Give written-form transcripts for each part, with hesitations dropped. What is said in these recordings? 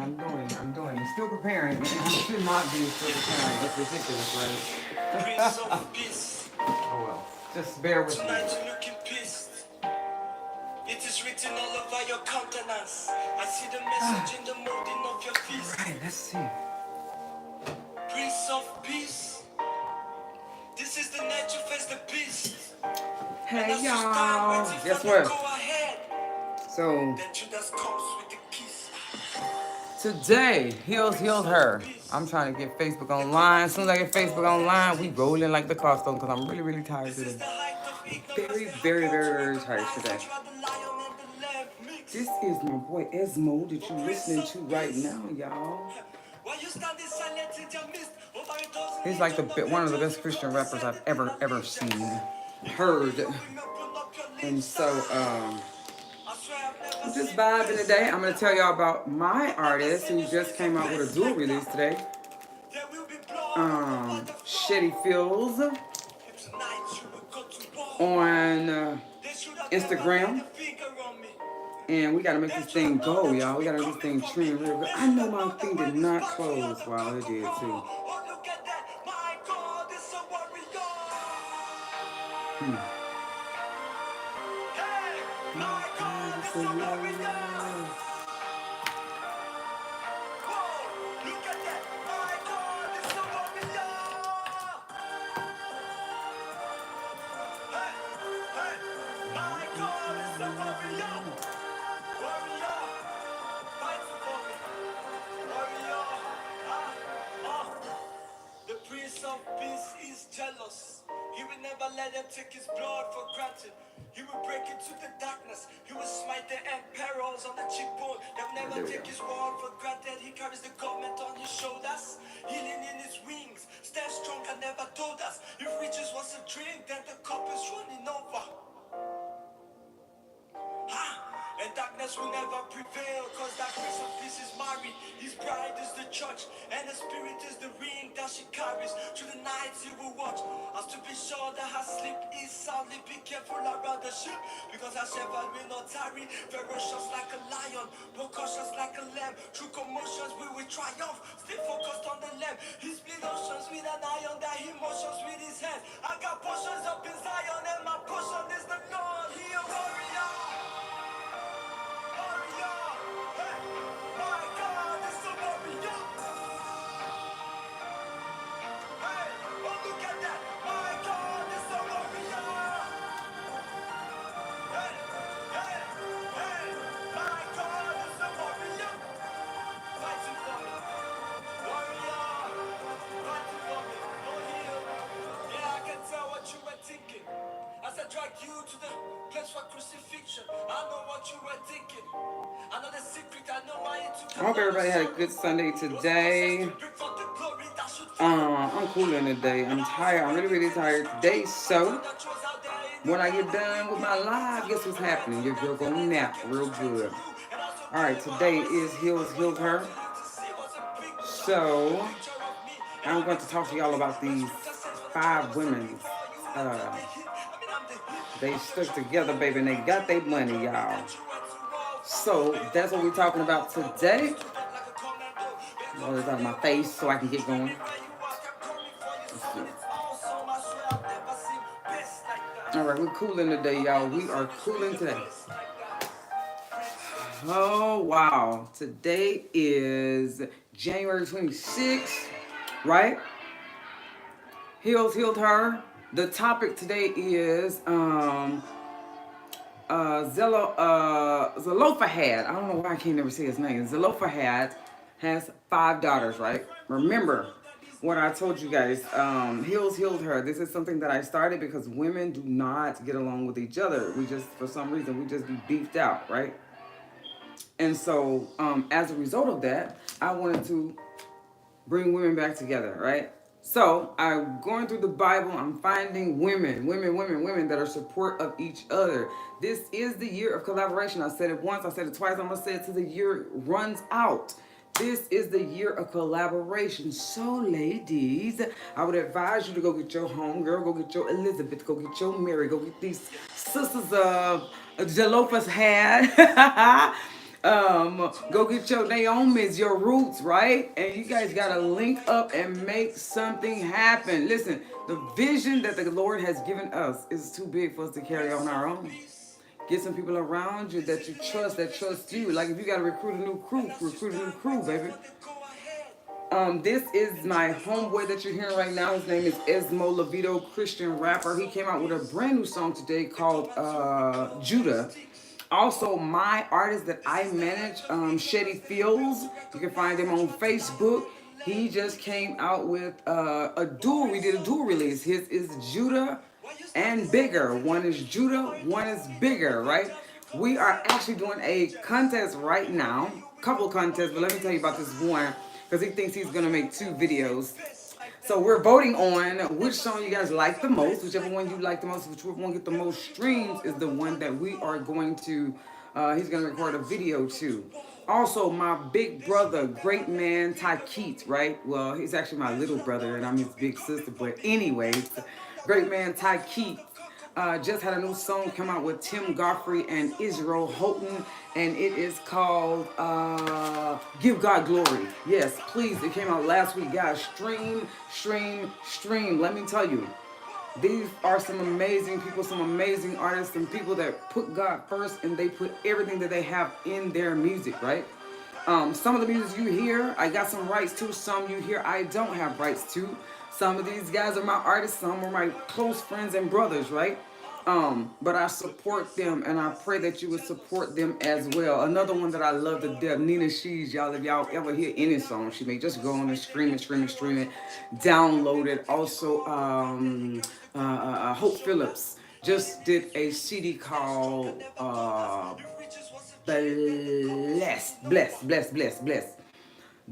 I'm doing. Still preparing. I should not be still preparing. It's ridiculous, right? Prince of Peace. Oh well. Just bear with me. Tonight you're looking pissed. It is written all over your countenance. I see the message in the molding of your fist. Alright, let's see. Prince of Peace. This is the night you face the beast. Hey y'all. Guess what? So today, Heels healed her. I'm trying to get Facebook online. As soon as I get Facebook online, we rolling like the Costco because I'm really, really tired today. Very, very, very, very tired today. This is my boy Esmo that you're listening to right now, y'all. He's like one of the best Christian rappers I've ever seen, heard. And so, I'm just vibing today. I'm going to tell y'all about my artist who just came out with a dual release today. Shetty Feels on Instagram. And we got to make this thing go, y'all. We got to make this thing trend real good. I know my thing did not close. Wow, it did too. Jealous. He will never let them take his blood for granted. He will break into the darkness. He will smite the emperors on the cheekbone. They'll never take his word for granted. He carries the government on his shoulders. Healing in his wings. Stand strong and never told us. If riches was a drink, then the cup is running over. And darkness will never prevail, cause that Prince of Peace is married. His bride is the church, and the spirit is the ring that she carries. Through the nights he will watch, as to be sure that her sleep is soundly. Be careful around the ship, because her shepherd will not tarry. Ferocious like a lion, but cautious like a lamb. Through commotions we will triumph, stay focused on the lamb. He split oceans with an iron, that he motions with his hands. I got portions up in Zion, and my portion is the Lord. He a warrior. As I drag you to the place for crucifixion, I know what you were thinking. I know the secret, I know why it took. I hope everybody had a good Sunday today. I'm cooling today. I'm tired. I'm really, really tired today. So, when I get done with my live, guess what's happening? Your girl gonna nap real good. Alright, today is Heels Healed Her. So, I'm going to talk to y'all about these 5 women. They stuck together, baby, and they got their money, y'all. So, that's what we're talking about today. I'll just out of my face so I can get going. Alright, we're cooling today, y'all. We are cooling today. Oh, wow. Today is January 26th, right? Heels healed her. The topic today is Zelophehad. I don't know why I can't never say his name. Zelophehad has 5 daughters, right? Remember what I told you guys. Heels healed her. This is something that I started because women do not get along with each other. We just, for some reason, we just be beefed out, right? And so, as a result of that, I wanted to bring women back together, right? So, I'm going through the Bible, I'm finding women that are support of each other. This is the year of collaboration. I said it once, I said it twice, I'm going to say it till the year runs out. This is the year of collaboration. So, ladies, I would advise you to go get your homegirl, go get your Elizabeth, go get your Mary, go get these sisters of Zelophehad. Go get your Naomi's, your roots, right? And you guys gotta link up and make something happen. Listen, the vision that the Lord has given us is too big for us to carry on our own. Get some people around you that you trust, that trust you. Like if you gotta recruit a new crew, recruit a new crew, baby. This is my homeboy that you're hearing right now. His name is Esmo Levito, Christian rapper. He came out with a brand new song today called Judah. Also, my artist that I manage, Shetty Fields. You can find him on Facebook. He just came out with a dual. We did a dual release. His is Judah and Bigger. One is Judah, one is Bigger, right? We are actually doing a contest right now. Couple contests, but let me tell you about this one because he thinks he's gonna make 2 videos. So we're voting on which song you guys like the most. Whichever one you like the most, whichever one get the most streams is the one that we are going to, he's going to record a video to. Also, my big brother, great man, Ty Keats, right? Well, he's actually my little brother and I'm his big sister. But anyways, great man, Ty Keats. Just had a new song come out with Tim Godfrey and Israel Houghton, and it is called Give God Glory. Yes, please, it came out last week, guys. Stream, stream, stream. Let me tell you, these are some amazing people, some amazing artists, some people that put God first and they put everything that they have in their music, right? Some of the music you hear, I got some rights to. Some you hear, I don't have rights to. Some of these guys are my artists. Some are my close friends and brothers, right? But I support them, and I pray that you would support them as well. Another one that I love to death, Nina Shees. Y'all, if y'all ever hear any song she made, just go on and stream it, stream it, stream it. Download it. Also, Hope Phillips just did a CD called Blessed.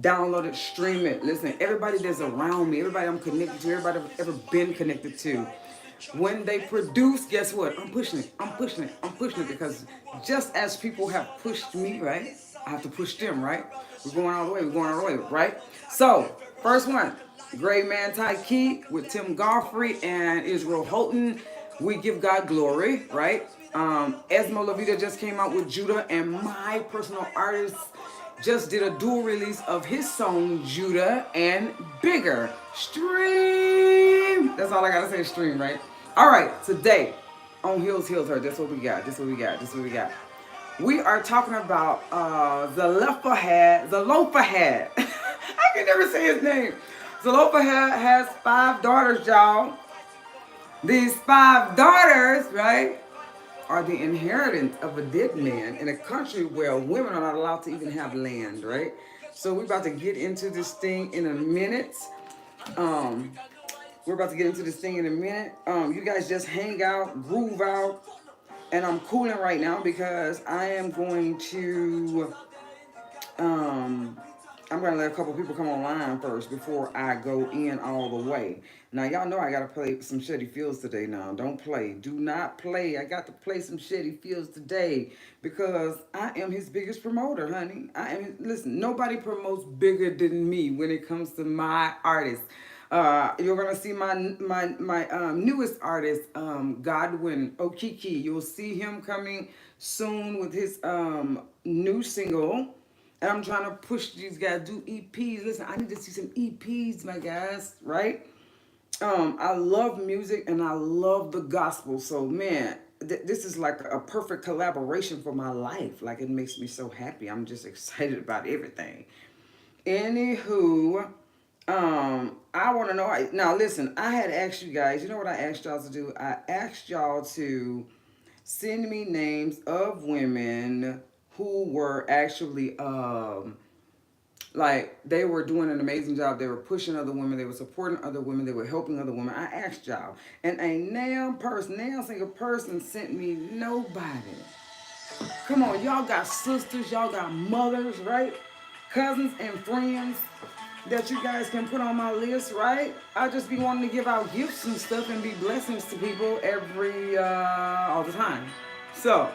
Download it, stream it. Listen, everybody that's around me, everybody I'm connected to, everybody I've ever been connected to, when they produce, guess what? I'm pushing it. I'm pushing it. I'm pushing it because just as people have pushed me, right? I have to push them, right? We're going all the way. We're going all the way, right? So, first one, Great Man Ty Key with Tim Godfrey and Israel Houghton. We give God glory, right? Esmo Levita just came out with Judah, and my personal artist just did a dual release of his song Judah and Bigger. Stream. That's all I gotta say. Stream, right? All right. Today on Heels Her. That's what we got. This is what we got. This is what we got. We are talking about Zelophehad. I can never say his name. Zelophehad has 5 daughters, y'all. These 5 daughters, right, are the inheritance of a dead man in a country where women are not allowed to even have land, right? So we're about to get into this thing in a minute. We're about to get into this thing in a minute. You guys just hang out, groove out, and I'm cooling right now because I am going to I'm gonna let a couple people come online first before I go in all the way. Now y'all know I gotta play some Shetty Fields today. Now don't play, do not play. I got to play some Shetty Fields today because I am his biggest promoter, honey. Listen. Nobody promotes bigger than me when it comes to my artists. You're gonna see my newest artist, Godwin Okiki. You'll see him coming soon with his new single. And I'm trying to push these guys, do EPs. Listen, I need to see some EPs, my guys, right? I love music and I love the gospel. So, man, this is like a perfect collaboration for my life. Like, it makes me so happy. I'm just excited about everything. Anywho, I want to know. Now, listen, I had asked you guys, you know what I asked y'all to do? I asked y'all to send me names of women who were actually like they were doing an amazing job. They were pushing other women, they were supporting other women, they were helping other women. I asked y'all, and a damn single person sent me nobody. Come on, y'all got sisters, y'all got mothers, right? Cousins and friends that you guys can put on my list, right? I just be wanting to give out gifts and stuff and be blessings to people all the time. So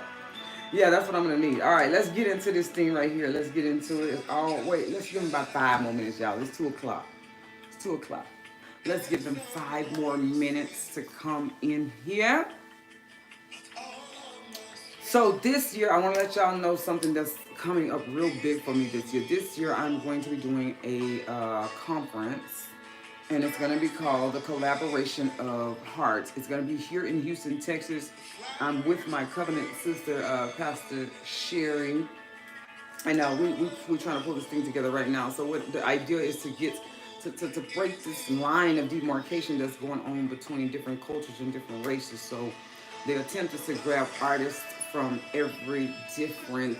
yeah, that's what I'm gonna need. All right, let's get into this thing right here. Let's get into it. Wait, let's give them about 5 more minutes, y'all. It's 2 o'clock. It's 2 o'clock. Let's give them 5 more minutes to come in here. So this year, I want to let y'all know something that's coming up real big for me this year. This year, I'm going to be doing a conference, and it's going to be called the Collaboration of Hearts. It's going to be here in Houston, Texas. I'm with my covenant sister, Pastor Sherry, and we're trying to pull this thing together right now. So what the idea is to get to break this line of demarcation that's going on between different cultures and different races. So the attempt is to grab artists from every different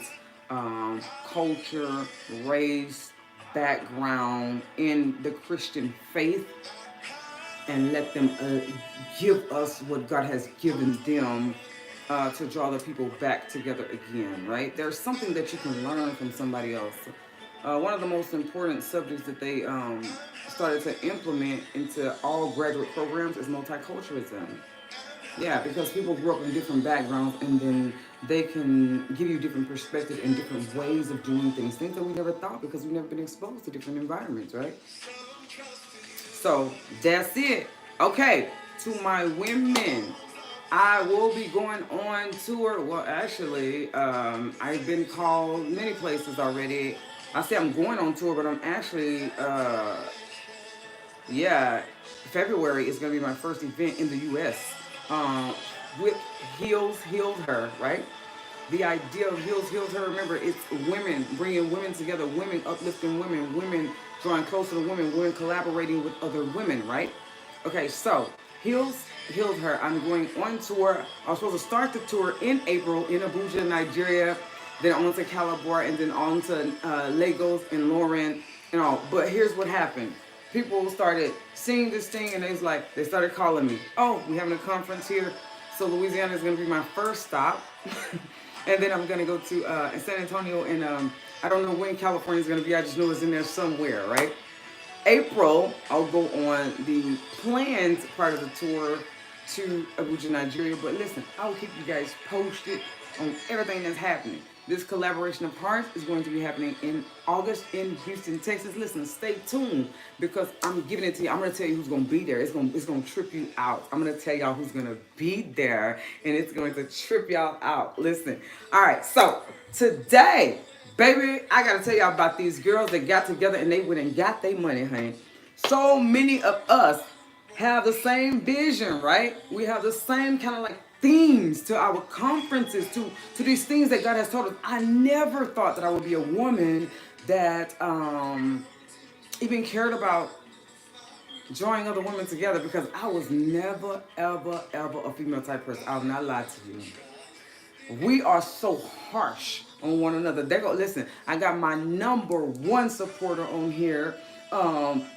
culture, race, background in the Christian faith, and let them give us what God has given them to draw the people back together again, right? There's something that you can learn from somebody else. One of the most important subjects that they started to implement into all graduate programs is multiculturalism. Yeah, because people grew up in different backgrounds, and then they can give you different perspective and different ways of doing things that we never thought because we've never been exposed to different environments, right? So that's it. Okay, to my women, I will be going on tour. Well, actually, I've been called many places already. I say I'm going on tour, but I'm actually, yeah, February is going to be my first event in the U.S. Um, with Healed Her, right? The idea of Healed Her, remember, it's women, bringing women together, women uplifting women, women drawing closer to women, women collaborating with other women, right? Okay, so Healed Her. I'm going on tour. I was supposed to start the tour in April in Abuja, Nigeria, then on to Calabar, and then on to Lagos and Lauren and all. But here's what happened. People started seeing this thing, and they started calling me. Oh, we're having a conference here. So Louisiana is going to be my first stop. And then I'm going to go to San Antonio, and I don't know when California is going to be. I just know it's in there somewhere, right? April, I'll go on the planned part of the tour to Abuja, Nigeria. But listen, I will keep you guys posted on everything that's happening. This collaboration of hearts is going to be happening in August in Houston, Texas. Listen, stay tuned because I'm giving it to you. I'm going to tell you who's going to be there. It's going to trip you out. I'm going to tell y'all who's going to be there, and it's going to trip y'all out. Listen. All right, so today, baby, I got to tell y'all about these girls that got together and they went and got their money, honey. So many of us have the same vision, right? We have the same kind of like themes to our conferences, to these things that God has told us. I never thought that I would be a woman that even cared about drawing other women together because I was never, ever, ever a female type person. I'll not lie to you. We are so harsh on one another. They go, listen, I got my number one supporter on here,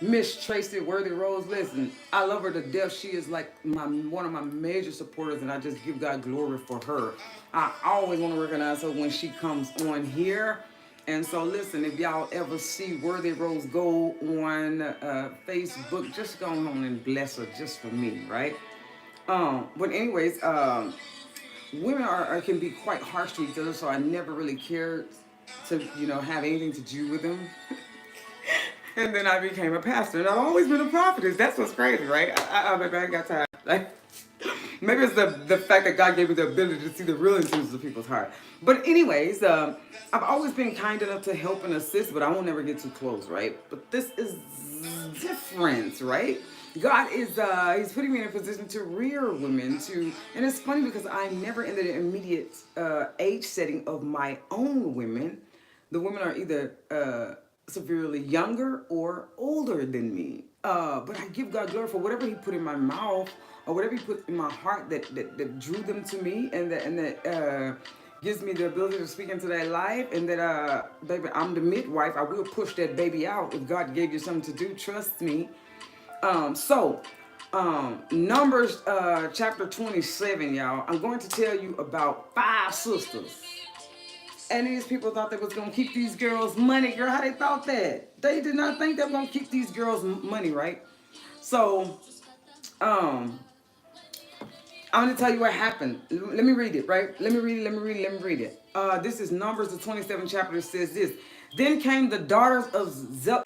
Miss Tracy Worthy Rose. Listen, I love her to death. She is like one of my major supporters, and I just give God glory for her. I always want to recognize her when she comes on here. And so listen, if y'all ever see Worthy Rose go on Facebook, just go on and bless her just for me, right? But anyways, women can be quite harsh to each other, so I never really cared to have anything to do with them. And then I became a pastor, and I've always been a prophetess. That's what's crazy, right? Maybe I got tired. Like, maybe it's the fact that God gave me the ability to see the real intentions of people's heart. But anyways, I've always been kind enough to help and assist, but I won't never get too close, right? But this is different, right? God is He's putting me in a position to rear women and it's funny because I never in the immediate age setting of my own women. The women are either severely younger or older than me. But I give God glory for whatever He put in my mouth or whatever He put in my heart that drew them to me and that gives me the ability to speak into their life, and that baby, I'm the midwife. I will push that baby out if God gave you something to do. Trust me. Numbers chapter 27, y'all. I'm going to tell you about 5 sisters. And these people thought they was going to keep these girls money. Girl, how they thought that? They did not think they were going to keep these girls money, right? So, I'm going to tell you what happened. Let me read it, right? Let me read it. This is Numbers, the 27th chapter. It says this. Then came the daughters of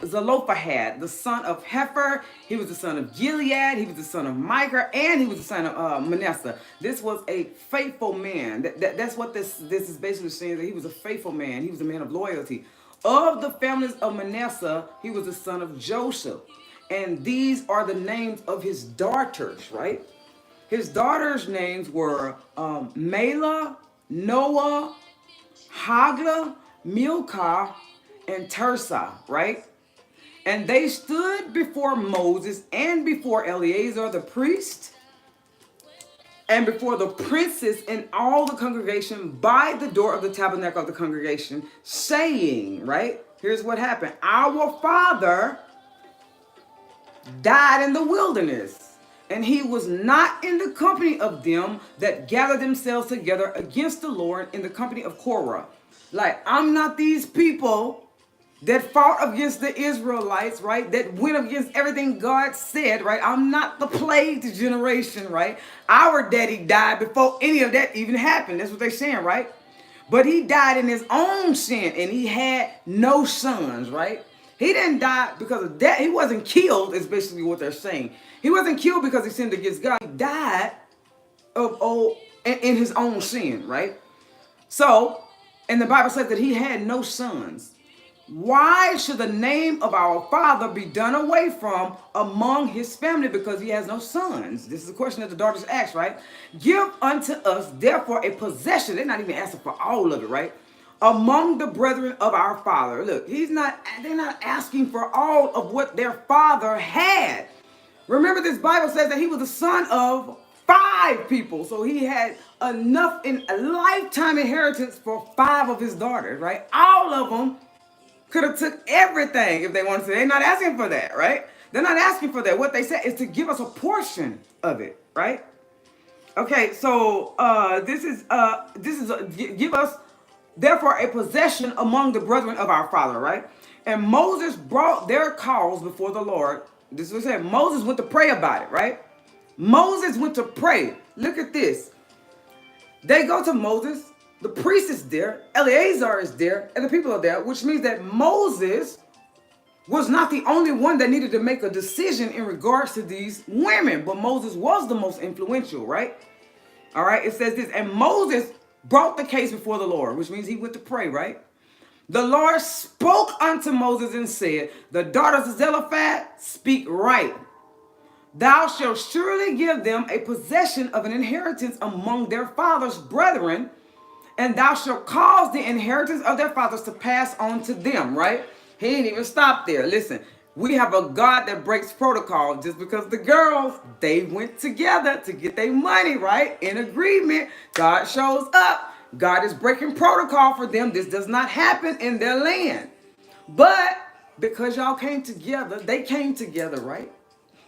Zelophehad, the son of Hefer. He was the son of Gilead. He was the son of Micah, and he was the son of Manasseh. This was a faithful man. That's what this is basically saying, that he was a faithful man. He was a man of loyalty. Of the families of Manasseh, he was the son of Joseph. And these are the names of his daughters, right? His daughters' names were Mela, Noah, Hagla, Milcah, and Tirzah, right? And they stood before Moses and before Eleazar the priest and before the princes and all the congregation by the door of the tabernacle of the congregation, saying, right? Here's what happened. Our father died in the wilderness, and he was not in the company of them that gathered themselves together against the Lord in the company of Korah. Like, I'm not these people that fought against the Israelites, right? That went against everything God said, right? I'm not the plagued generation, right? Our daddy died before any of that even happened. That's what they're saying, right? But he died in his own sin, and he had no sons, right? He didn't die because of that. He wasn't killed, is basically what they're saying. He wasn't killed because he sinned against God. He died in his own sin, right? So, and the Bible says that he had no sons. Why should the name of our father be done away from among his family because he has no sons? This is a question that the daughters asked, right? Give unto us therefore a possession. They're not even asking for all of it, right? Among the brethren of our father. Look, they're not asking for all of what their father had. Remember, this Bible says that he was the son of 5 people. So he had enough in a lifetime inheritance for 5 of his daughters, right? All of them could have took everything if they wanted to. They're not asking for that, right? They're not asking for that. What they said is to give us a portion of it, right? Okay, so give us therefore a possession among the brethren of our father, right? And Moses brought their cause before the Lord. This is what it said. Moses went to pray about it, right? Moses went to pray. Look at this. They go to Moses. The priest is there, Eleazar is there, and the people are there, which means that Moses was not the only one that needed to make a decision in regards to these women, but Moses was the most influential, right? All right, it says this, and Moses brought the case before the Lord, which means he went to pray, right? The Lord spoke unto Moses and said, the daughters of Zelophehad speak right. Thou shalt surely give them a possession of an inheritance among their father's brethren, and thou shalt cause the inheritance of their fathers to pass on to them, right? He didn't even stop there. Listen, we have a God that breaks protocol just because the girls, they went together to get their money, right? In agreement, God shows up. God is breaking protocol for them. This does not happen in their land. But because y'all came together, they came together, right?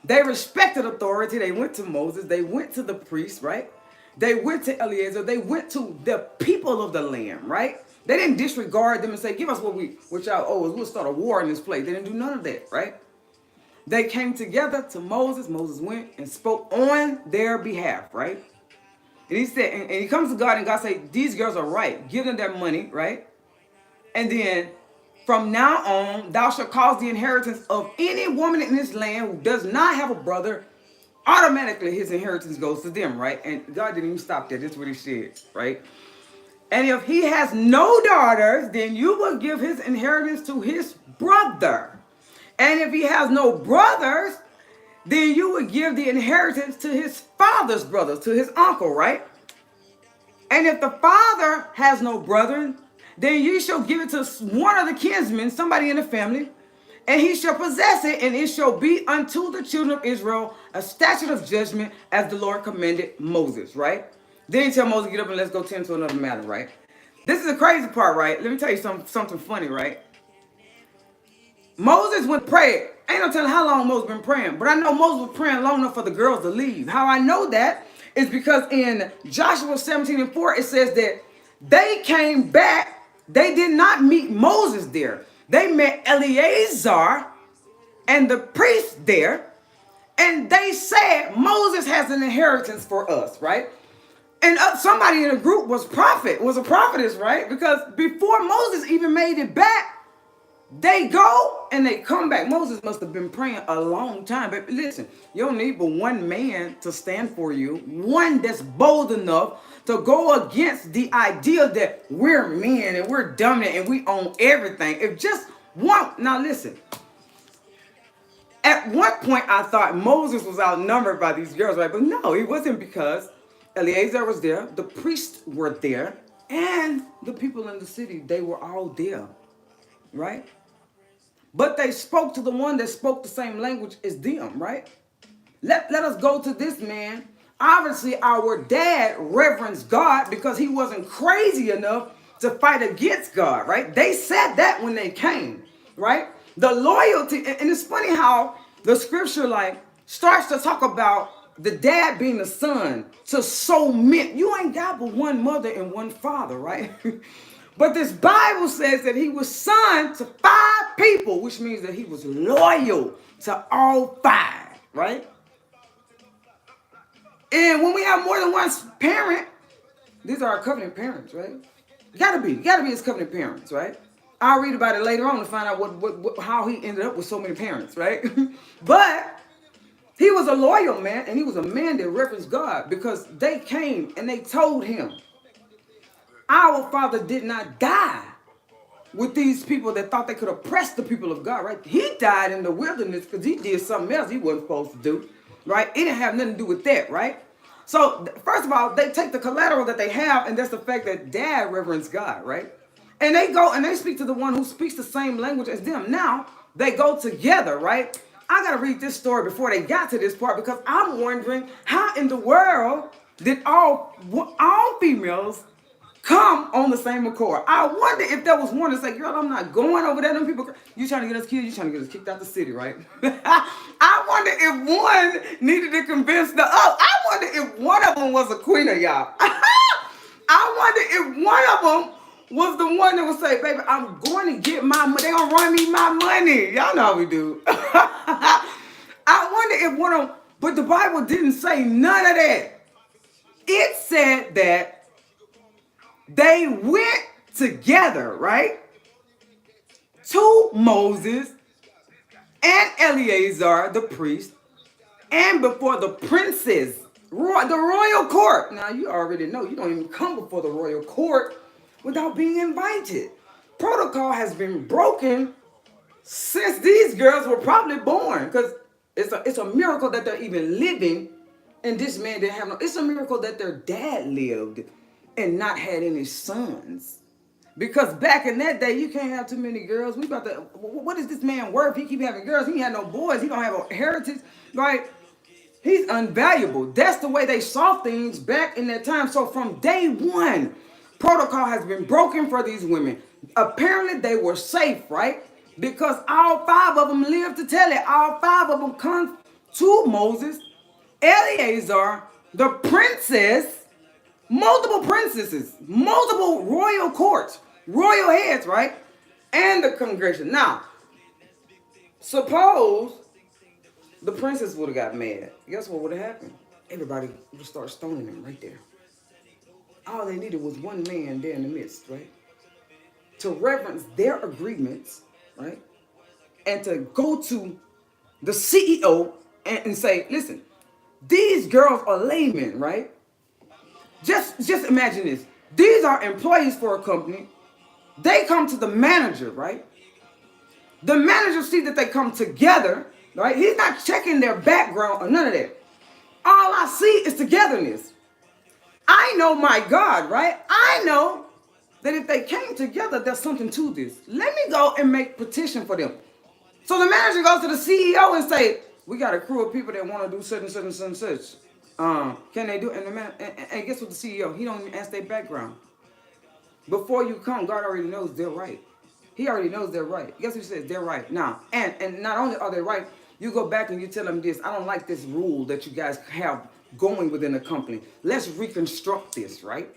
They respected authority. They went to Moses. They went to the priest, right? They went to Eleazar. They went to the people of the land, right? They didn't disregard them and say, give us what y'all owe us. We'll start a war in this place. They didn't do none of that, right? They came together to Moses. Moses went and spoke on their behalf, right? And he said, and he comes to God, and God said, these girls are right. Give them their money, right? And then from now on, thou shalt cause the inheritance of any woman in this land who does not have a brother, automatically his inheritance goes to them, right? And God didn't even stop there. That's what he said, right? And if he has no daughters, then you will give his inheritance to his brother. And if he has no brothers, then you would give the inheritance to his father's brothers, to his uncle, right? And if the father has no brethren, then you shall give it to one of the kinsmen, somebody in the family, and he shall possess it, and it shall be unto the children of Israel a statute of judgment as the Lord commanded Moses, right? Then he tell Moses, get up and let's go tend to another matter, right? This is the crazy part, right? Let me tell you something funny, right? Moses went pray. Ain't no telling how long Moses been praying, but I know Moses was praying long enough for the girls to leave. How I know that is because in Joshua 17:4, it says that they came back. They did not meet Moses there. They met Eleazar and the priest there, and they said, Moses has an inheritance for us, right? And somebody in the group was a prophetess, right? Because before Moses even made it back, They go and they come back. Moses must have been praying a long time. But listen, you don't need but one man to stand for you, one that's bold enough to go against the idea that we're men and we're dominant and we own everything. If just one, now listen, at one point I thought Moses was outnumbered by these girls, right? But no, he wasn't, because Eleazar was there, the priests were there, and the people in the city, they were all there, right? But they spoke to the one that spoke the same language as them, right? Let us go to this man. Obviously, our dad reverenced God because he wasn't crazy enough to fight against God, right? They said that when they came, right? The loyalty, and it's funny how the scripture like starts to talk about the dad being the son to so many. You ain't got but one mother and one father, right? But this Bible says that he was son to 5 people, which means that he was loyal to all 5, right? And when we have more than one parent, these are our covenant parents, right? You gotta be his covenant parents, right? I'll read about it later on to find out how he ended up with so many parents, right? But he was a loyal man, and he was a man that reverenced God, because they came and they told him, our father did not die with these people that thought they could oppress the people of God, right? He died in the wilderness because he did something else he wasn't supposed to do, right? It didn't have nothing to do with that, right? So, first of all, they take the collateral that they have, and that's the fact that dad reverenced God, right? And they go and they speak to the one who speaks the same language as them. Now, they go together, right? I got to read this story before they got to this part, because I'm wondering how in the world did all females come on the same accord. I wonder if there was one that's like, girl, I'm not going over there. Them people, you trying to get us killed, you trying to get us kicked out the city, right? I wonder if one needed to convince the other. I wonder if one of them was a queen of y'all. I wonder if one of them was the one that would say, baby, I'm going to get my money. They're going to run me my money. Y'all know how we do. I wonder if one of them, but the Bible didn't say none of that. It said that they went together, right? To Moses and Eleazar, the priest, and before the princes, the royal court. Now, you already know you don't even come before the royal court without being invited. Protocol has been broken since these girls were probably born, because it's a miracle that they're even living, and this man didn't have no. It's a miracle that their dad lived and not had any sons. Because back in that day, you can't have too many girls. We about to, what is this man worth? He keep having girls. He had no boys. He don't have a heritage, right? He's unvaluable. That's the way they saw things back in that time. So from day one, protocol has been broken for these women. Apparently they were safe, right? Because all 5 of them lived to tell it. All 5 of them come to Moses, Eleazar, the princess, multiple princesses, multiple royal courts, royal heads, right? And the congregation. Now, suppose the princess would have got mad. Guess what would have happened? Everybody would start stoning them right there. All they needed was one man there in the midst, right? To reverence their agreements, right? And to go to the CEO and say, listen, these girls are laymen, right? Just imagine this. These are employees for a company. They come to the manager, right? The manager sees that they come together, right? He's not checking their background or none of that. All I see is togetherness. I know my God, right? I know that if they came together, there's something to this. Let me go and make petition for them. So the manager goes to the CEO and say, we got a crew of people that want to do such and such and such and such. Can they do it? And guess what the CEO? He don't even ask their background. Before you come, God already knows they're right. He already knows they're right. Guess what he says? They're right. Now, and not only are they right, you go back and you tell them this. I don't like this rule that you guys have going within the company. Let's reconstruct this, right?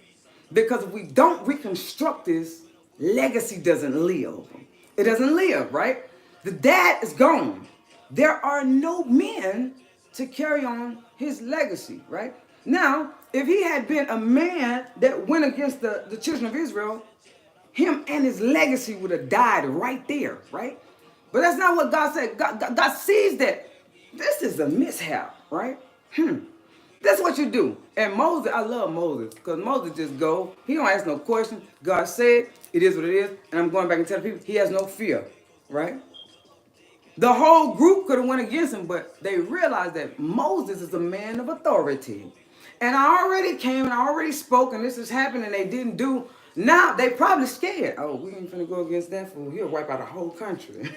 Because if we don't reconstruct this, legacy doesn't live. It doesn't live, right? The dad is gone. There are no men to carry on his legacy, right? Now, if he had been a man that went against the children of Israel, him and his legacy would have died right there, right? But that's not what God said. God sees that this is a mishap, right? That's what you do. And Moses, I love Moses because Moses just go. He don't ask no question. God said, it is what it is. And I'm going back and telling people he has no fear, right? The whole group could have went against him, but they realized that Moses is a man of authority. And I already came and I already spoke and this has happened and they didn't do. Now they probably scared. Oh, we ain't finna go against that fool. He'll wipe out the whole country.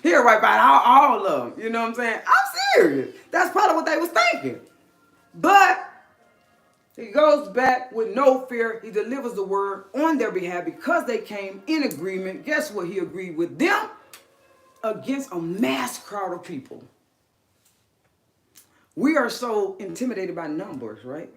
He'll wipe out all of them. You know what I'm saying? I'm serious. That's probably what they was thinking. But he goes back with no fear. He delivers the word on their behalf because they came in agreement. Guess what? He agreed with them against a mass crowd of people. We are so intimidated by numbers, right?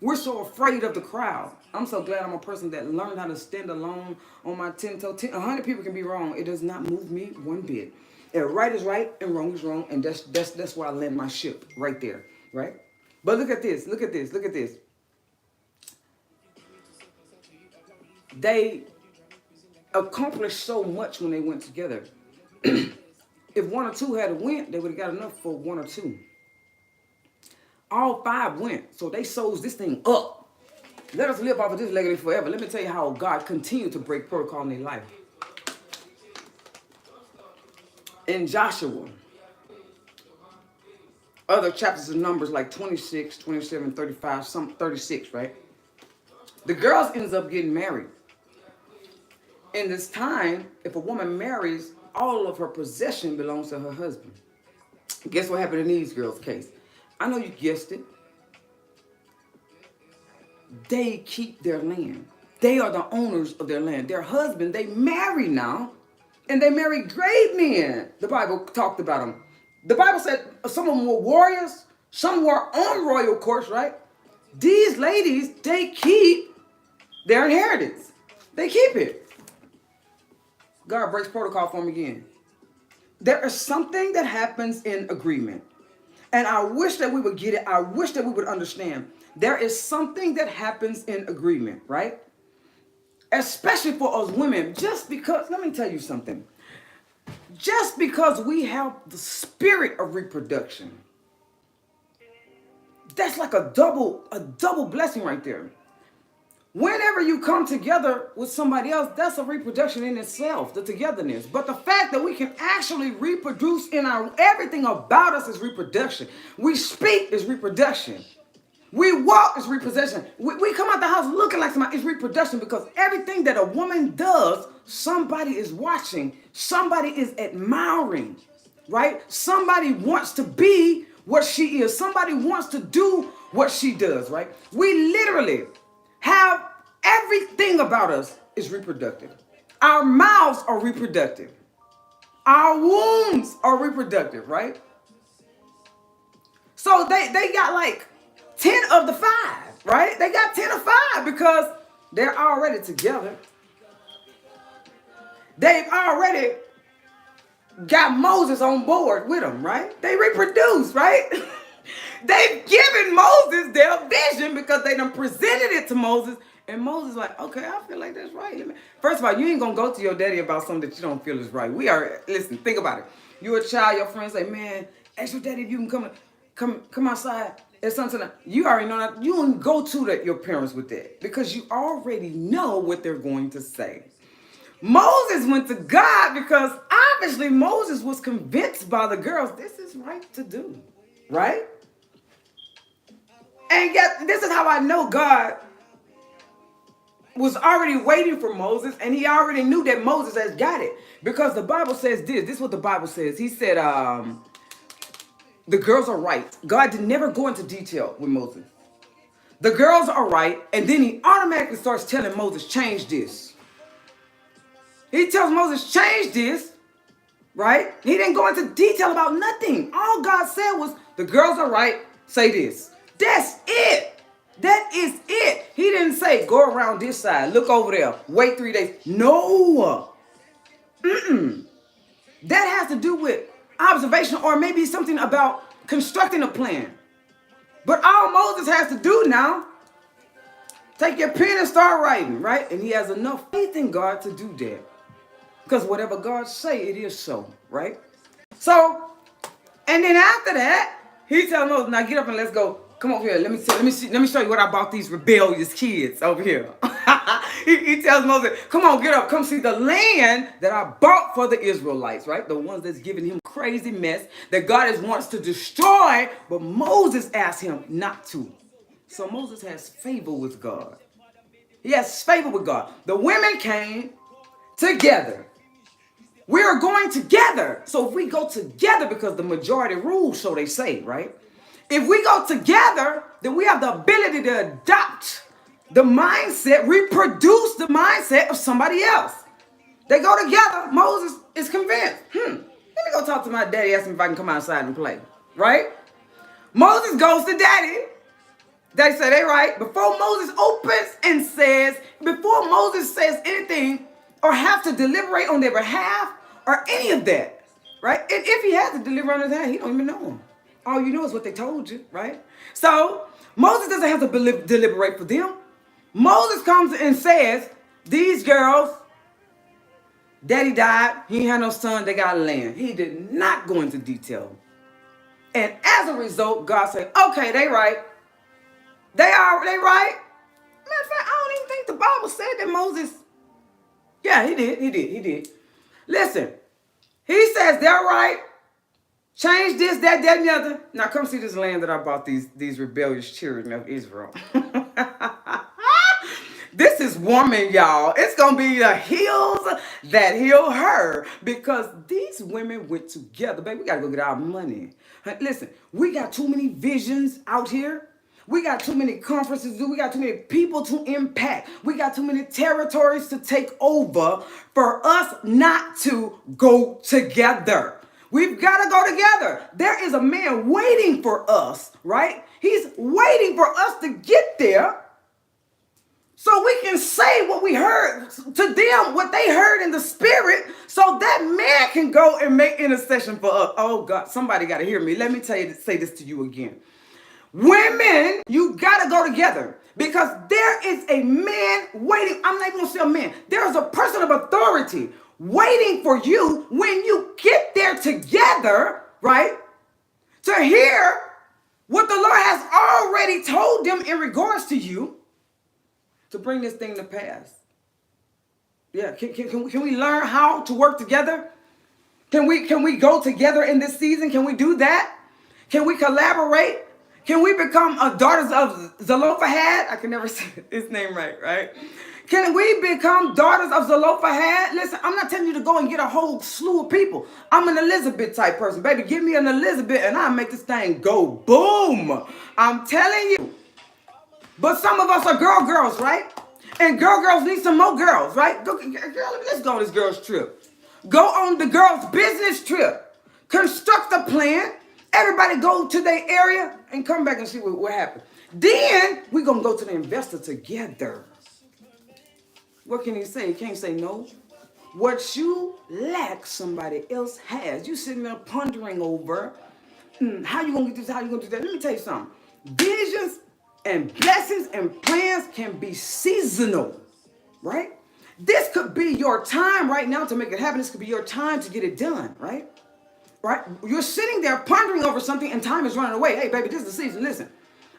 We're so afraid of the crowd. I'm so glad I'm a person that learned how to stand alone on my 10 toe. 100 people can be wrong. It does not move me one bit. And right is right and wrong is wrong. And that's where I land my ship right there, right? But look at this. Look at this. Look at this. They accomplished so much when they went together. If one or two had went, they would have got enough for one or two. All five went, so they sold this thing up. Let us live off of this legacy forever. Let me tell you how God continued to break protocol in their life. In Joshua, other chapters of Numbers like 26, 27, 35, some 36, right? The girls ends up getting married. In this time, if a woman marries, all of her possession belongs to her husband. Guess what happened in these girls' case? I know you guessed it. They keep their land. They are the owners of their land. Their husband, they marry now, and they marry great men. The Bible talked about them. The Bible said some of them were warriors, some were on royal courts, right? These ladies, they keep their inheritance. They keep it. God breaks protocol for them again. There is something that happens in agreement. And I wish that we would get it. I wish that we would understand. There is something that happens in agreement, right? Especially for us women, just because, let me tell you something. Just because we have the spirit of reproduction, that's like a double blessing right there. Whenever you come together with somebody else, that's a reproduction in itself, the togetherness. But the fact that we can actually reproduce in our, everything about us is reproduction. We speak is reproduction. We walk is reproduction. We come out the house looking like somebody is reproduction because everything that a woman does, somebody is watching. Somebody is admiring, right? Somebody wants to be what she is. Somebody wants to do what she does, right? We literally have everything about us is reproductive. Our mouths are reproductive. Our wombs are reproductive, right? So they got like 10 of the 5, right? They got 10 of 5 because they're already together. They've already got Moses on board with them, right? They reproduce, right? They've given Moses their vision because they done presented it to Moses. And Moses like, okay, I feel like that's right. First of all, you ain't going to go to your daddy about something that you don't feel is right. Listen, think about it. You're a child, your friends say, man, ask your daddy if you can come outside. It's something that you already know that. You don't go to your parents with that because you already know what they're going to say. Moses went to God because obviously Moses was convinced by the girls, this is right to do, right? And yet, this is how I know God was already waiting for Moses, and he already knew that Moses has got it. Because the Bible says this. This is what the Bible says. He said, the girls are right. God did never go into detail with Moses. The girls are right, and then he automatically starts telling Moses, change this. He tells Moses, change this, right? He didn't go into detail about nothing. All God said was, the girls are right, say this. That's it. That is it. He didn't say, go around this side, look over there, wait 3 days. No. That has to do with observation or maybe something about constructing a plan. But all Moses has to do now Take your pen and start writing, right? And he has enough faith in God to do that. Because whatever God say, it is so, right? So, and then after that, he tells Moses, now get up and let's go. Come over here. Let me show you what I bought these rebellious kids over here. he tells Moses, come on, get up. Come see the land that I bought for the Israelites, right? The ones that's giving him crazy mess that God is wants to destroy, but Moses asked him not to. So Moses has favor with God. He has favor with God. The women came together. We are going together. So if we go together, because the majority rules, so they say, right? If we go together, then we have the ability to adopt the mindset, reproduce the mindset of somebody else. They go together. Moses is convinced. Let me go talk to my daddy, ask him if I can come outside and play, right? Moses goes to daddy. They say they right. Before Moses opens and says, before Moses says anything or have to deliberate on their behalf or any of that, right? And if he has to deliver on his behalf, he don't even know them. All you know is what they told you, right? So Moses doesn't have to deliberate for them. Moses comes and says, these girls, daddy died, he ain't had no son, they got land. He did not go into detail. And as a result, God said, okay, they right. They right. Matter of fact, I don't even think the Bible said that Moses. Yeah, he did. Listen, he says they're right. Change this, that, and the other. Now come see this land that I bought these rebellious children of Israel. This is woman, y'all. It's going to be the heels that heal her. Because these women went together. Baby, we got to go get our money. Listen, we got too many visions out here. We got too many conferences to do. We got too many people to impact. We got too many territories to take over for us not to go together. We've got to go together. There is a man waiting for us, right? He's waiting for us to get there so we can say what we heard to them, what they heard in the spirit, so that man can go and make intercession for us. Oh, God, somebody got to hear me. Let me say this to you again. Women, you got to go together because there is a man waiting. I'm not even going to say a man. There is a person of authority waiting for you when you get there together, right? To hear what the Lord has already told them in regards to you to bring this thing to pass. Yeah, can we learn how to work together? Can we go together in this season? Can we do that? Can we collaborate? Can we become daughters of Zelophehad? I can never say his name right? Can we become daughters of Zelophehad? Listen, I'm not telling you to go and get a whole slew of people. I'm an Elizabeth type person. Baby, give me an Elizabeth and I'll make this thing go boom. I'm telling you. But some of us are girls, right? And girls need some more girls, right? Girl, let's go on this girl's trip. Go on the girl's business trip. Construct a plan. Everybody go to their area and come back and see what happened. Then we're going to go to the investor together. What can he say? He can't say no. What you lack, somebody else has. You sitting there pondering over, how you going to get this, how you going to do that. Let me tell you something. Visions and blessings and plans can be seasonal, right? This could be your time right now to make it happen. This could be your time to get it done, right? Right? You're sitting there pondering over something and time is running away. Hey, baby, this is the season. Listen,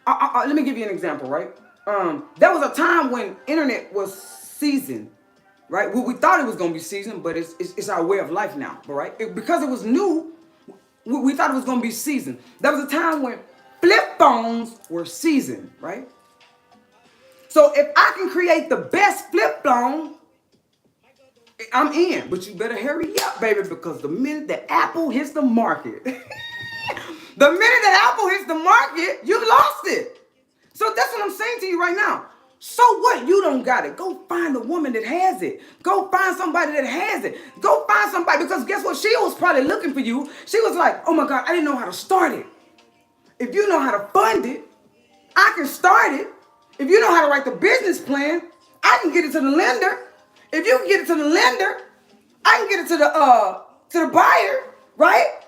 let me give you an example, right? There was a time when internet was seasoned, right? We thought it was going to be seasoned, but it's our way of life now, right? Because it was new, we thought it was going to be seasoned. There was a time when flip phones were seasoned, right? So if I can create the best flip phone, I'm in, but you better hurry up, baby, because the minute that Apple hits the market, the minute that Apple hits the market, you lost it. So that's what I'm saying to you right now. So what? You don't got it. Go find a woman that has it. Go find somebody that has it. Go find somebody, because guess what? She was probably looking for you. She was like, oh my God, I didn't know how to start it. If you know how to fund it, I can start it. If you know how to write the business plan, I can get it to the lender. If you can get it to the lender, I can get it to the buyer, right?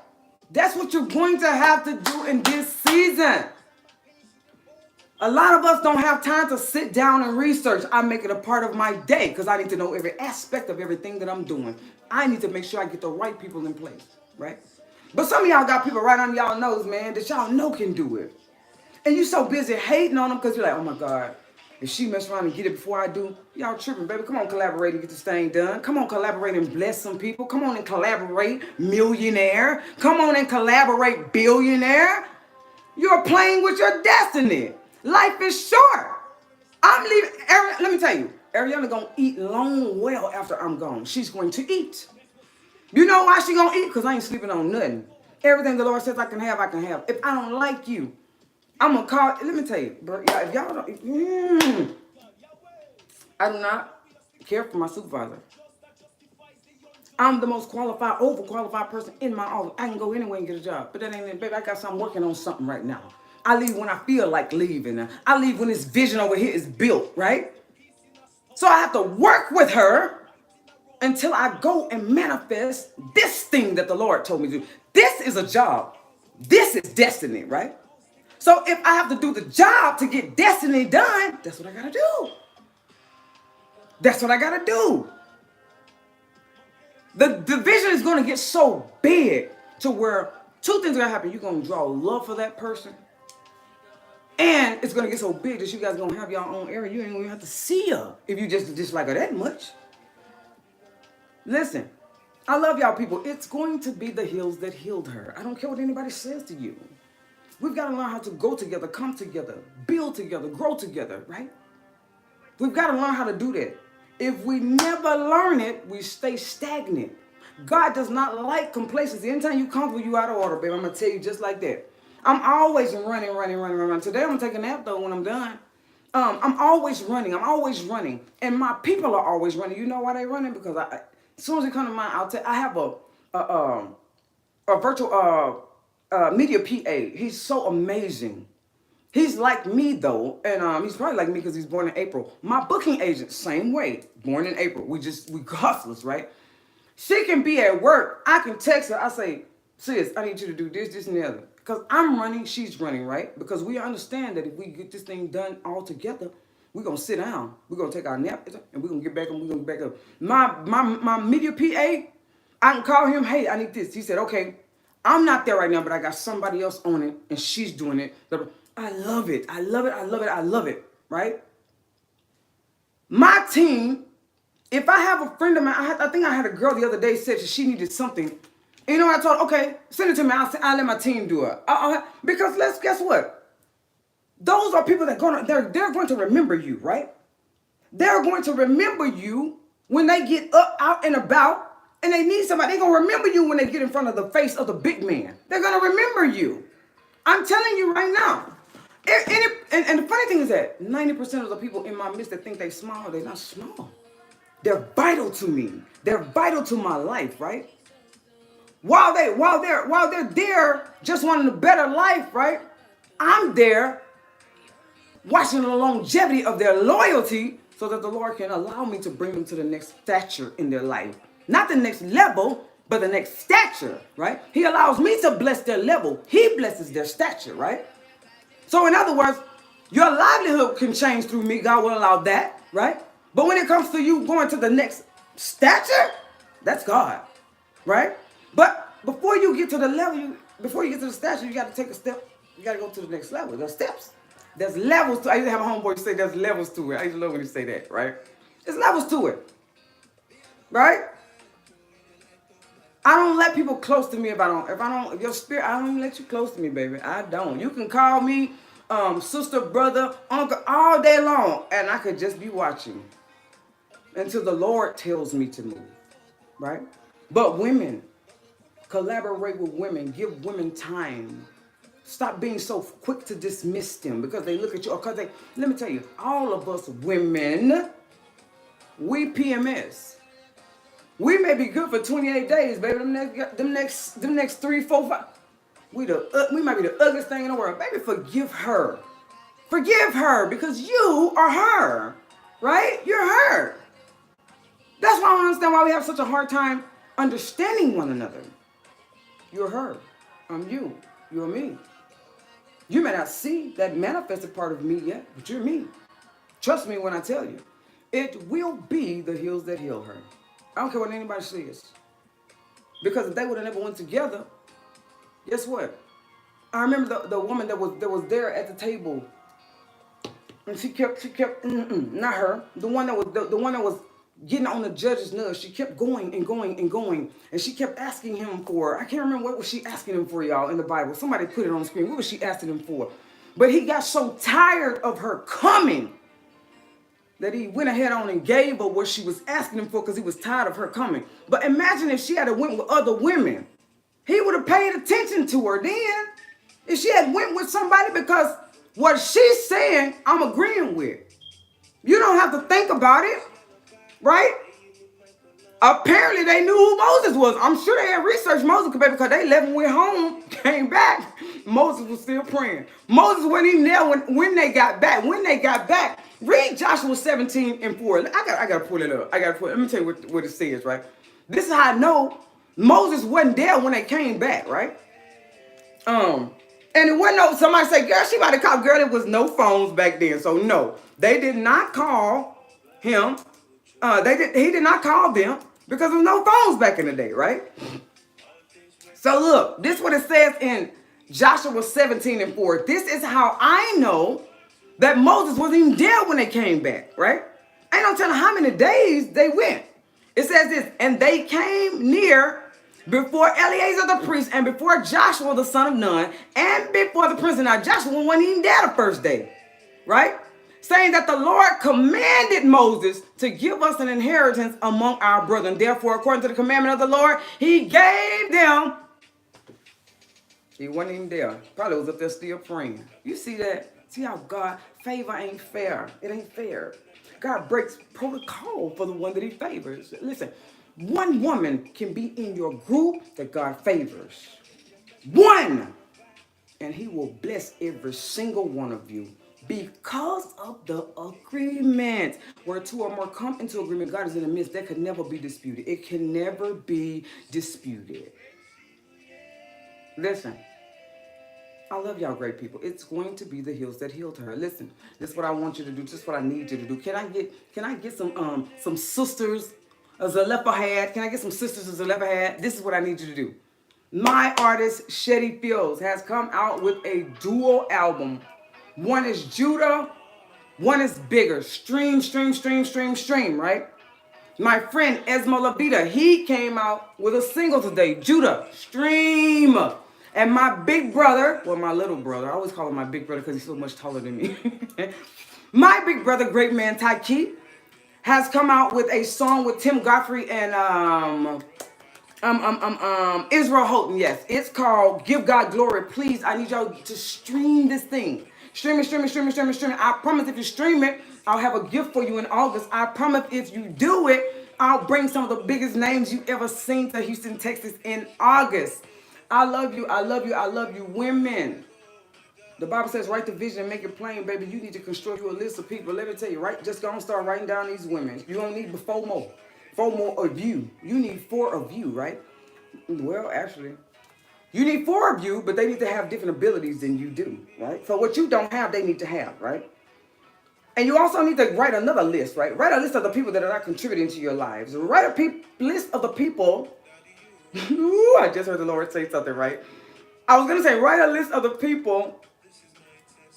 That's what you're going to have to do in this season. A lot of us don't have time to sit down and research. I make it a part of my day because I need to know every aspect of everything that I'm doing. I need to make sure I get the right people in place, right? But some of y'all got people right on y'all nose, man, that y'all know can do it. And you so busy hating on them because you're like, oh my God, if she mess around and get it before I do, y'all tripping, baby. Come on, collaborate and get this thing done. Come on, collaborate and bless some people. Come on and collaborate, millionaire. Come on and collaborate, billionaire. You're playing with your destiny. Life is short. I'm leaving. Let me tell you, Ariana gonna eat long well after I'm gone. She's going to eat. You know why she gonna eat? Because I ain't sleeping on nothing. Everything the Lord says I can have, I can have. If I don't like you, I'm gonna call. Let me tell you, bro. If y'all don't, I do not care for my supervisor. I'm the most qualified, overqualified person in my office. I can go anywhere and get a job. But that ain't it, baby. I got something working on something right now. I leave when I feel like leaving. I leave when this vision over here is built, right? So I have to work with her until I go and manifest this thing that the Lord told me to do. This is a job. This is destiny, right? So if I have to do the job to get destiny done, that's what I gotta do. That's what I gotta do. The vision is gonna get so big to where two things are gonna happen. You're gonna draw love for that person. And it's gonna get so big that you guys gonna have your own area. You ain't gonna have to see her if you just like her that much. Listen, I love y'all people. It's going to be the hills that healed her. I don't care what anybody says to you. We've got to learn how to go together, come together, build together, grow together, right? We've got to learn how to do that. If we never learn it, we stay stagnant. God does not like complacency. Anytime you comfortable, you out of order, baby. I'm going to tell you just like that. I'm always running. Today I'm going to take a nap, though, when I'm done. I'm always running. And my people are always running. You know why they're running? Because as soon as they come to mind, I have a virtual media PA. He's so amazing. He's like me though, and he's probably like me because he's born in April. My booking agent, same way, born in April. We hustlers, right? She can be at work. I can text her. I say, sis, I need you to do this, and the other. Because I'm running, she's running, right? Because we understand that if we get this thing done all together, we're gonna sit down. We're gonna take our nap, and we're gonna get back and we're gonna get back up. My media PA, I can call him. Hey, I need this. He said, okay. I'm not there right now, but I got somebody else on it, and she's doing it. I love it. I love it, right? My team, if I have a friend of mine, I think I had a girl the other day said she needed something. And you know what I told her? Okay, send it to me. I'll let my team do it. Because guess what? Those are people that they're going to remember you, right? They're going to remember you when they get up, out and about. And they need somebody. They're going to remember you when they get in front of the face of the big man. They're going to remember you. I'm telling you right now. And the funny thing is that 90% of the people in my midst that think they're small, they're not small. They're vital to me. They're vital to my life, right? While they're there just wanting a better life, right? I'm there watching the longevity of their loyalty so that the Lord can allow me to bring them to the next stature in their life. Not the next level, but the next stature, right? He allows me to bless their level. He blesses their stature, right? So in other words, your livelihood can change through me. God will allow that, right? But when it comes to you going to the next stature, that's God, right? But before you get to the level, before you get to the stature, you got to take a step. You got to go to the next level. There's steps. There's levels to it. I used to have a homeboy say there's levels to it. I used to love when he say that, right? There's levels to it, right? I don't let people close to me if your spirit, I don't even let you close to me, baby. I don't. You can call me sister, brother, uncle all day long, and I could just be watching until the Lord tells me to move, right? But women, collaborate with women, give women time. Stop being so quick to dismiss them because they look at you. Because let me tell you, all of us women, we PMS. We may be good for 28 days, baby. Them next 3, 4, 5. We might be the ugliest thing in the world. Baby, forgive her. Forgive her because you are her, right? You're her. That's why I don't understand why we have such a hard time understanding one another. You're her. I'm you. You're me. You may not see that manifested part of me yet, but you're me. Trust me when I tell you. It will be the heels that heal her. I don't care what anybody says. Because if they would have never went together, guess what? I remember the woman that was there at the table, and she kept not her, the one that was getting on the judge's nerves. She kept going and going and going, and she kept asking him for. I can't remember what was she asking him for, y'all, in the Bible. Somebody put it on the screen. What was she asking him for? But he got so tired of her coming that he went ahead on and gave her what she was asking him for because he was tired of her coming. But imagine if she had went with other women. He would have paid attention to her then. If she had went with somebody, because what she's saying, I'm agreeing with. You don't have to think about it, right? Apparently they knew who Moses was. I'm sure they had researched Moses because they left and went home, came back. Moses was still praying. Moses wasn't even there when they got back. When they got back, read Joshua 17:4. I gotta pull it up. Let me tell you what it says, right? This is how I know Moses wasn't there when they came back, right? And it wasn't no, somebody say, girl, she might have called. Girl, there was no phones back then. So no, they did not call him. He did not call them because there was no phones back in the day, right? So look, this is what it says in Joshua 17:4. This is how I know that Moses wasn't even there when they came back, right? Ain't no telling how many days they went. It says this, and they came near before Eleazar the priest and before Joshua the son of Nun and before the prince. Now Joshua wasn't even there the first day, right? Saying that the Lord commanded Moses to give us an inheritance among our brethren. Therefore, according to the commandment of the Lord, he gave them. He wasn't even there. Probably was up there still praying. You see that? See how God, favor ain't fair. It ain't fair. God breaks protocol for the one that he favors. Listen, one woman can be in your group that God favors. One. And he will bless every single one of you because of the agreement. Where two or more come into agreement, God is in the midst. That could never be disputed. It can never be disputed. Listen. I love y'all great people. It's going to be the heels that healed her. Listen, this is what I want you to do. This is what I need you to do. Can I get some sisters of Zelophehad? Can I get some sisters of Zelophehad? This is what I need you to do. My artist, Shetty Fields, has come out with a dual album. One is Judah, one is Bigger. Stream, right? My friend, Esmo Labita, he came out with a single today. Judah, stream. And my big brother, well, my little brother, I always call him my big brother because he's so much taller than me. My big brother, great man, Taiki, has come out with a song with Tim Godfrey and Israel Houghton. Yes, it's called Give God Glory. Please, I need y'all to stream this thing. Stream it. I promise if you stream it, I'll have a gift for you in August. I promise if you do it, I'll bring some of the biggest names you ever seen to Houston, Texas in August. I love you, women. The Bible says, write the vision and make it plain, baby. You need to construct you a list of people. Let me tell you, right? Just go and start writing down these women. You don't need but four more of you. You need 4 of you, right? Well, actually, you need 4 of you, but they need to have different abilities than you do, right? So what you don't have, they need to have, right? And you also need to write another list, right? Write a list of the people that are not contributing to your lives. Write a list of the people. Ooh, I just heard the Lord say something, right? I was going to say, write a list of the people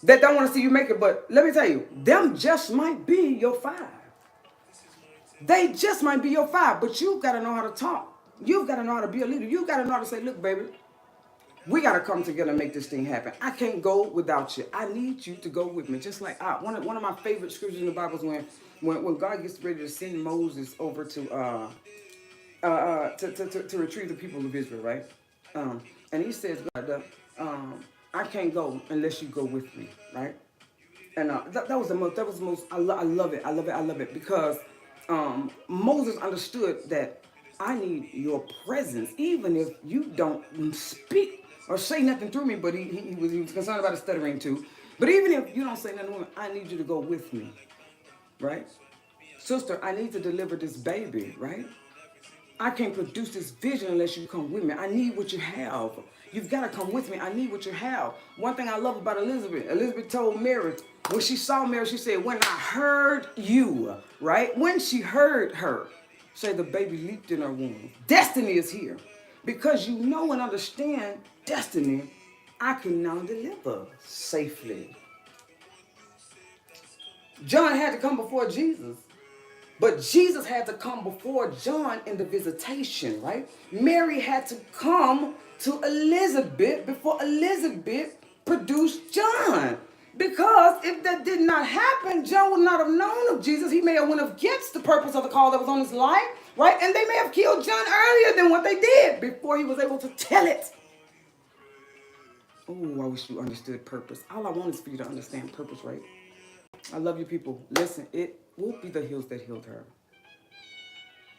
that don't want to see you make it. But let me tell you, them just might be your 5. They just might be your 5. But you've got to know how to talk. You've got to know how to be a leader. You've got to know how to say, look, baby, we got to come together and make this thing happen. I can't go without you. I need you to go with me. Just like one of my favorite scriptures in the Bible is when God gets ready to send Moses over to retrieve the people of Israel, right? And he says, God, I can't go unless you go with me, right? And that was the most. I love it because Moses understood that I need your presence, even if you don't speak or say nothing through me. But he was concerned about the stuttering too. But even if you don't say nothing to me, I need you to go with me, right? Sister, I need to deliver this baby, right? I can't produce this vision unless you come with me. I need what you have. You've got to come with me. I need what you have. One thing I love about Elizabeth, Elizabeth told Mary, when she saw Mary, she said, when I heard you, right? When she heard her, say the baby leaped in her womb. Destiny is here. Because you know and understand destiny, I can now deliver safely. John had to come before Jesus. But Jesus had to come before John in the visitation, right? Mary had to come to Elizabeth before Elizabeth produced John. Because if that did not happen, John would not have known of Jesus. He may have went against the purpose of the call that was on his life, right? And they may have killed John earlier than what they did before he was able to tell it. Oh, I wish you understood purpose. All I want is for you to understand purpose, right? I love you people. Listen, it will be the hills that healed her.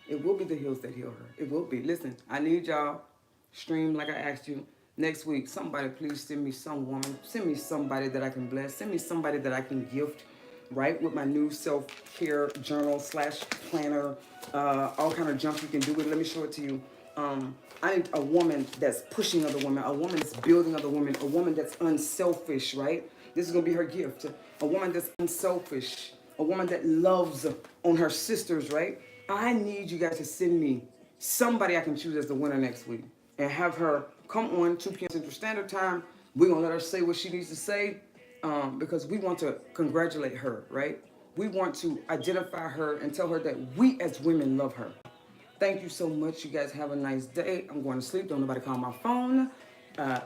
It will be the hills that heal her. It will be. Listen, I need y'all stream like I asked you. Next week, somebody please send me some woman. Send me somebody that I can bless. Send me somebody that I can gift, right? With my new self-care journal / planner. All kind of junk you can do with it. Let me show it to you. I need a woman that's pushing other women. A woman that's building other women. A woman that's unselfish, right? This is going to be her gift. A woman that's unselfish. A woman that loves on her sisters, right? I need you guys to send me somebody I can choose as the winner next week. And have her come on 2 p.m. Central Standard Time. We're going to let her say what she needs to say because we want to congratulate her, right? We want to identify her and tell her that we as women love her. Thank you so much. You guys have a nice day. I'm going to sleep. Don't nobody call my phone. Bye.